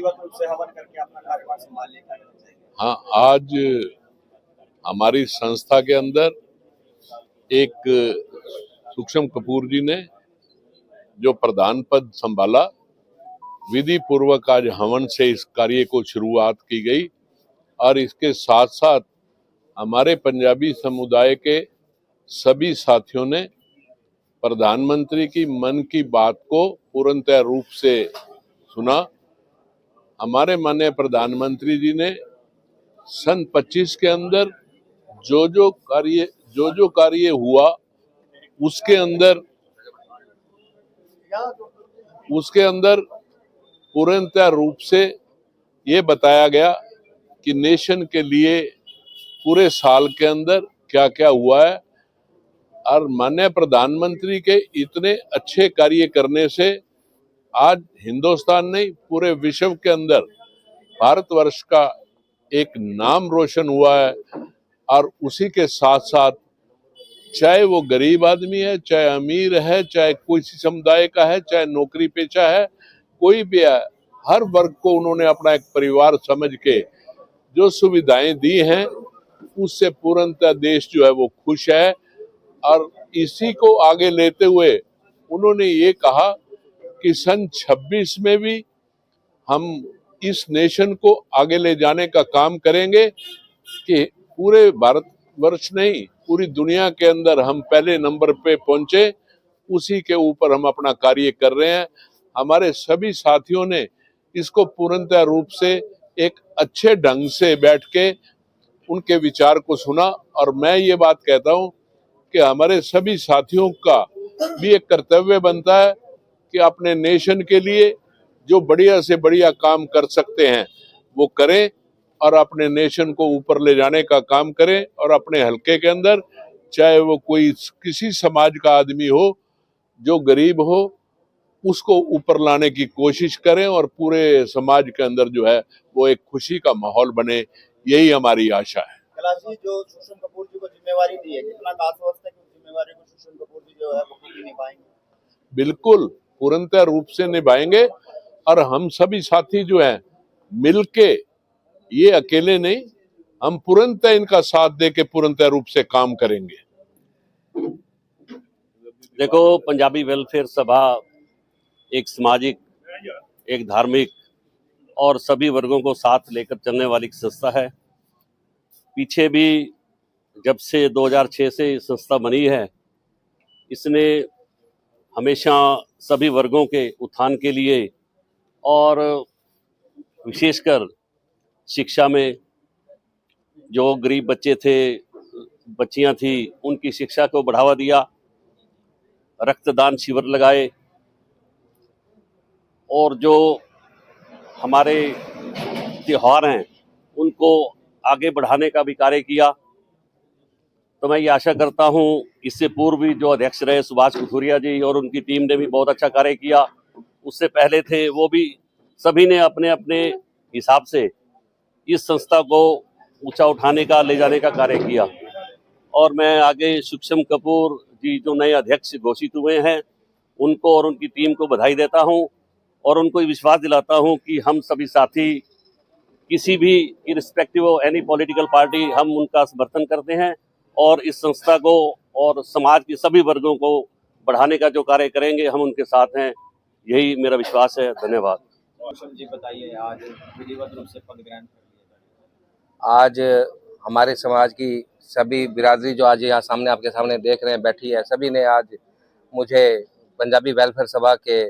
विधिवत रूप से हवन करके अपना कार्यभार संभाल लेता है। हाँ, आज हमारी संस्था के अंदर एक सूक्ष्म कपूर जी ने जो प्रधान पद संभाला, विधि पूर्वक आज हवन से इस कार्य को शुरुआत की गई और इसके साथ साथ हमारे पंजाबी समुदाय के सभी साथियों ने प्रधानमंत्री की मन की बात को पूर्णतः रूप से सुना। हमारे माननीय प्रधानमंत्री जी ने सन 25 के अंदर जो जो कार्य हुआ उसके अंदर पूर्णतः रूप से ये बताया गया कि नेशन के लिए पूरे साल के अंदर क्या क्या हुआ है। और माननीय प्रधानमंत्री के इतने अच्छे कार्य करने से आज हिंदुस्तान नहीं पूरे विश्व के अंदर भारतवर्ष का एक नाम रोशन हुआ है। और उसी के साथ साथ चाहे वो गरीब आदमी है, चाहे अमीर है, चाहे कोई समुदाय का है, चाहे नौकरी पेशा है, कोई भी है, हर वर्ग को उन्होंने अपना एक परिवार समझ के जो सुविधाएं दी हैं उससे पूर्णतः देश जो है वो खुश है। और इसी को आगे लेते हुए उन्होंने ये कहा कि सन 26 में भी हम इस नेशन को आगे ले जाने का काम करेंगे कि पूरे भारतवर्ष नहीं पूरी दुनिया के अंदर हम पहले नंबर पे पहुंचे। उसी के ऊपर हम अपना कार्य कर रहे हैं। हमारे सभी साथियों ने इसको पूर्णतः रूप से एक अच्छे ढंग से बैठ के उनके विचार को सुना। और मैं ये बात कहता हूं कि हमारे सभी साथियों का भी एक कर्तव्य बनता है कि अपने नेशन के लिए जो बढ़िया से बढ़िया काम कर सकते हैं वो करें और अपने नेशन को ऊपर ले जाने का काम करें। और अपने हलके के अंदर चाहे वो कोई किसी समाज का आदमी हो, जो गरीब हो, उसको ऊपर लाने की कोशिश करें और पूरे समाज के अंदर जो है वो एक खुशी का माहौल बने, यही हमारी आशा है। कैलाश जी, जो सूक्ष्म कपूर जी को जिम्मेवारी दी है, कितना खास है कि जिम्मेवारी को सूक्ष्म कपूर जी जो है बखूबी निभाएंगे? बिल्कुल पूर्णतः रूप से निभाएंगे। और हम सभी साथी जो हैं मिलके, ये अकेले नहीं, हम पूर्णतः इनका साथ दे के पूर्णतः रूप से काम करेंगे। देखो, पंजाबी वेलफेयर सभा एक सामाजिक, एक धार्मिक और सभी वर्गों को साथ लेकर चलने वाली संस्था है। पीछे भी जब से 2006 से संस्था बनी है, इसने हमेशा सभी वर्गों के उत्थान के लिए और विशेषकर शिक्षा में जो गरीब बच्चे थे, बच्चियां थी, उनकी शिक्षा को बढ़ावा दिया, रक्तदान शिविर लगाए और जो हमारे त्योहार हैं उनको आगे बढ़ाने का भी कार्य किया। तो मैं ये आशा करता हूँ, इससे पूर्व भी जो अध्यक्ष रहे सुभाष कथूरिया जी और उनकी टीम ने भी बहुत अच्छा कार्य किया। उससे पहले थे वो भी, सभी ने अपने अपने हिसाब से इस संस्था को ऊंचा उठाने का, ले जाने का कार्य किया। और मैं आगे सूक्ष्म कपूर जी जो नए अध्यक्ष घोषित हुए हैं उनको और उनकी टीम को बधाई देता हूं और उनको विश्वास दिलाता हूं कि हम सभी साथी किसी भी irrespective of any political party हम उनका समर्थन करते हैं और इस संस्था को और समाज के सभी वर्गों को बढ़ाने का जो कार्य करेंगे हम उनके साथ हैं, यही मेरा विश्वास है। धन्यवाद। जी बताइए, आज विधिवत रूप से पद ग्रहण कर लिया। आज हमारे समाज की सभी बिरादरी जो आज यहाँ सामने आपके सामने देख रहे हैं बैठी है, सभी ने आज मुझे पंजाबी वेलफेयर सभा के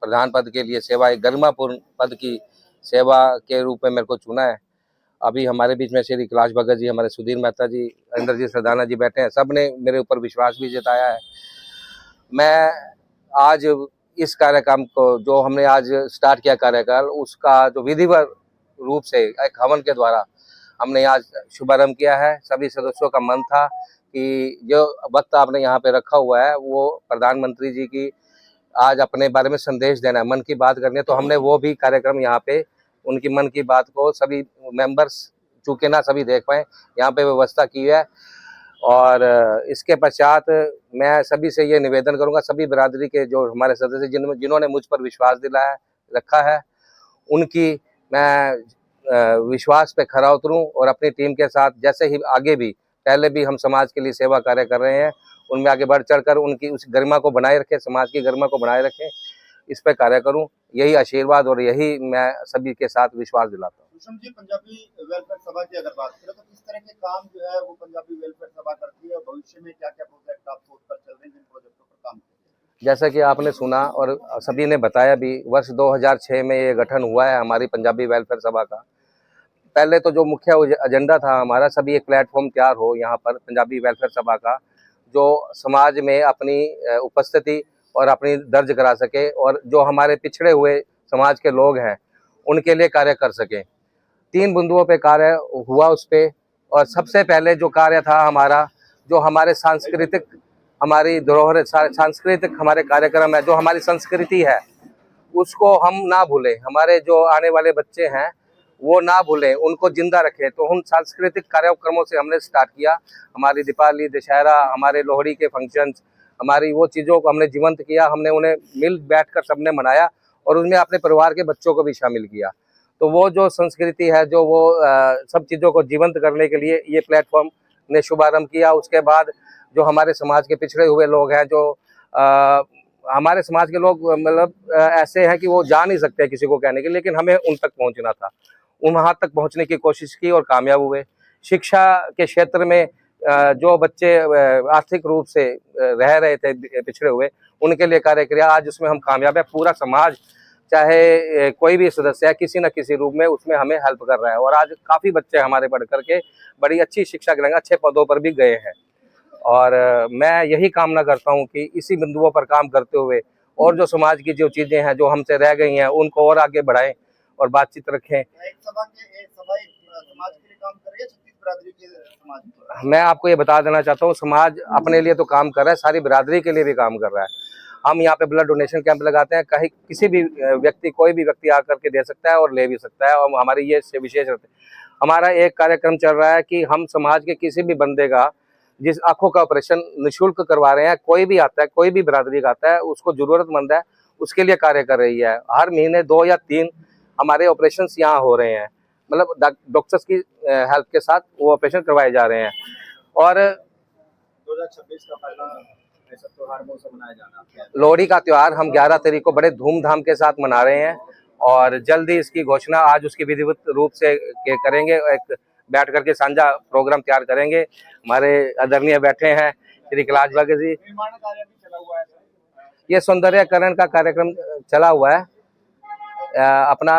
प्रधान पद के लिए सेवा, एक गरिमापूर्ण पद की सेवा के रूप में मेरे को चुना है। अभी हमारे बीच में श्री कैलाश भगत जी, हमारे सुधीर मेहता जी, इंद्रजीत सरदाना जी बैठे हैं। सब ने मेरे ऊपर विश्वास भी जताया है। मैं आज इस कार्यक्रम को जो हमने आज स्टार्ट किया कार्यकाल, उसका जो विधिवत रूप से एक हवन के द्वारा हमने आज शुभारंभ किया है। सभी सदस्यों का मन था कि जो वक्त आपने यहाँ पे रखा हुआ है वो प्रधानमंत्री जी की आज अपने बारे में संदेश देना है, मन की बात करनी है, तो हमने वो भी कार्यक्रम यहाँ पे उनकी मन की बात को सभी मेंबर्स, चूँकि ना सभी देख पाए, यहाँ पे व्यवस्था की है। और इसके पश्चात मैं सभी से ये निवेदन करूंगा, सभी बिरादरी के जो हमारे सदस्य जिन्होंने मुझ पर विश्वास दिलाया रखा है, उनकी मैं विश्वास पे खरा उतरूं और अपनी टीम के साथ जैसे ही आगे भी पहले भी हम समाज के लिए सेवा कार्य कर रहे हैं उनमें आगे बढ़ चढ़कर उनकी उस गरिमा को बनाए रखें, समाज की गरिमा को बनाए रखें, इस पे कार्य करूं। यही आशीर्वाद और यही मैं सभी के साथ विश्वास दिलाता हूं। सुषम जी, पंजाबी वेलफेयर सभा की अगर बात करें तो किस तरह के काम जो है वो पंजाबी वेलफेयर सभा करती है और भविष्य में क्या क्या प्रोजेक्ट आप सोच कर चल रहे हैं, जिन प्रोजेक्टों पर काम कर रहे हैं? जैसा कि आपने सुना और सभी ने बताया भी, वर्ष 2006 में ये गठन हुआ है हमारी पंजाबी वेलफेयर सभा का। पहले तो जो मुख्य एजेंडा था हमारा, सभी एक प्लेटफॉर्म तैयार हो यहाँ पर पंजाबी वेलफेयर सभा का, जो समाज में अपनी उपस्थिति और अपनी दर्ज करा सके और जो हमारे पिछड़े हुए समाज के लोग हैं उनके लिए कार्य कर सके। 3 बिंदुओं पे कार्य हुआ उस पे। और सबसे पहले जो कार्य था हमारा, जो हमारे सांस्कृतिक हमारी धरोहर सांस्कृतिक हमारे कार्यक्रम है, जो हमारी संस्कृति है उसको हम ना भूलें, हमारे जो आने वाले बच्चे हैं वो ना भूलें, उनको जिंदा रखें। तो उन सांस्कृतिक कार्यक्रमों से हमने स्टार्ट किया। हमारी दीपावली, दशहरा, हमारे लोहड़ी के फंक्शंस, हमारी वो चीज़ों को हमने जीवंत किया, हमने उन्हें मिल बैठकर सबने मनाया और उसमें अपने परिवार के बच्चों को भी शामिल किया। तो वो जो संस्कृति है, जो वो सब चीज़ों को जीवंत करने के लिए ये प्लेटफॉर्म ने शुभारंभ किया। उसके बाद जो हमारे समाज के पिछड़े हुए लोग हैं, जो हमारे समाज के लोग मतलब ऐसे हैं कि वो जा नहीं सकते किसी को कहने के, लेकिन हमें उन तक पहुंचना था, वहाँ तक पहुंचने की कोशिश की और कामयाब हुए। शिक्षा के क्षेत्र में जो बच्चे आर्थिक रूप से रह रहे थे पिछड़े हुए, उनके लिए कार्य किया। आज उसमें हम कामयाब है। पूरा समाज, चाहे कोई भी सदस्य है, किसी न किसी रूप में उसमें हमें हेल्प कर रहा है और आज काफ़ी बच्चे हमारे बढ़ करके बड़ी अच्छी शिक्षा ग्रहण अच्छे पदों पर भी गए हैं। और मैं यही कामना करता हूं कि इसी बिंदुओं पर काम करते हुए और जो समाज की जो चीज़ें हैं जो हमसे रह गई हैं उनको और आगे बढ़ाएं और बातचीत रखें। एक सभा समाज के लिए काम कर रही है, छत्तीस बिरादरी के समाज पर। मैं आपको ये बता देना चाहता हूँ, समाज अपने लिए तो काम कर रहा है, सारी बिरादरी के लिए भी काम कर रहा है। हम यहाँ पे ब्लड डोनेशन कैंप लगाते हैं, कहीं किसी भी व्यक्ति, कोई भी व्यक्ति आकर के दे सकता है और ले भी सकता है। और हमारी ये विशेष हमारा एक कार्यक्रम चल रहा है कि हम समाज के किसी भी बंदे का जिस आंखों का ऑपरेशन निःशुल्क करवा रहे हैं, कोई भी आता है, कोई भी बिरादरी का आता है, उसको जरूरतमंद है, उसके लिए कार्य कर रही है। हर महीने 2 या 3 हमारे ऑपरेशन यहाँ हो रहे हैं, मतलब डॉक्टर्स की हेल्प के साथ वो ऑपरेशन करवाए जा रहे हैं। और 2026 का पहला ऐसा त्योहार कौन सा मनाया जाना है? लोहड़ी का त्योहार हम 11 तारीख को बड़े धूमधाम के साथ मना रहे हैं और जल्दी इसकी घोषणा आज उसकी विधिवत रूप से करेंगे। एक बैठ करके साझा प्रोग्राम तैयार करेंगे। हमारे आदरणीय बैठे हैं श्री कैलाश भगत जी। निर्माण कार्य भी चला हुआ है। ये सौंदर्यकरण का कार्यक्रम चला हुआ है अपना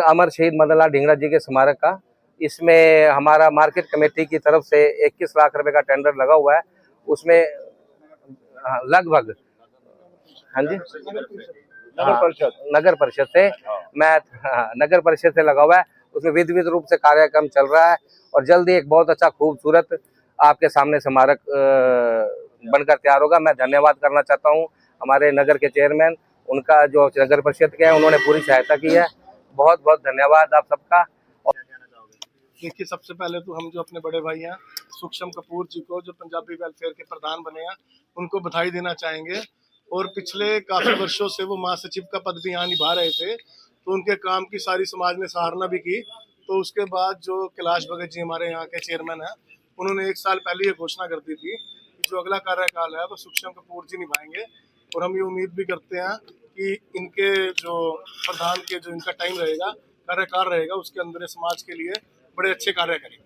अमर शहीद मदन लाल ढींगरा जी के स्मारक का। इसमें हमारा मार्केट कमेटी की तरफ से 21 लाख रुपए का टेंडर लगा हुआ है। उसमें लगभग, हाँ जी, नगर परिषद से नगर परिषद से लगा हुआ है। उसमें विधिवत रूप से कार्यक्रम चल रहा है और जल्दी एक बहुत अच्छा खूबसूरत आपके सामने स्मारक बनकर तैयार होगा। मैं धन्यवाद करना चाहता हूँ हमारे नगर के चेयरमैन, उनका जो नगर परिषद के हैं, उन्होंने पूरी सहायता की है। बहुत बहुत धन्यवाद आप सबका। देखिए, सबसे पहले तो हम जो अपने बड़े भाई हैं सुक्षम कपूर जी को, जो पंजाबी वेलफेयर के प्रधान बने हैं, उनको बधाई देना चाहेंगे। और पिछले काफ़ी वर्षों से वो महासचिव का पद भी यहाँ निभा रहे थे, तो उनके काम की सारी समाज ने सराहना भी की। तो उसके बाद जो कैलाश भगत जी हमारे यहाँ के चेयरमैन हैं, उन्होंने 1 साल पहले ये घोषणा कर दी थी कि जो अगला कार्यकाल है वो सुक्षम कपूर जी निभाएंगे। और हम ये उम्मीद भी करते हैं कि इनके जो प्रधान के जो इनका टाइम रहेगा, कार्यकाल रहेगा, उसके अंदर समाज के लिए बड़े अच्छे कार्य करेंगे।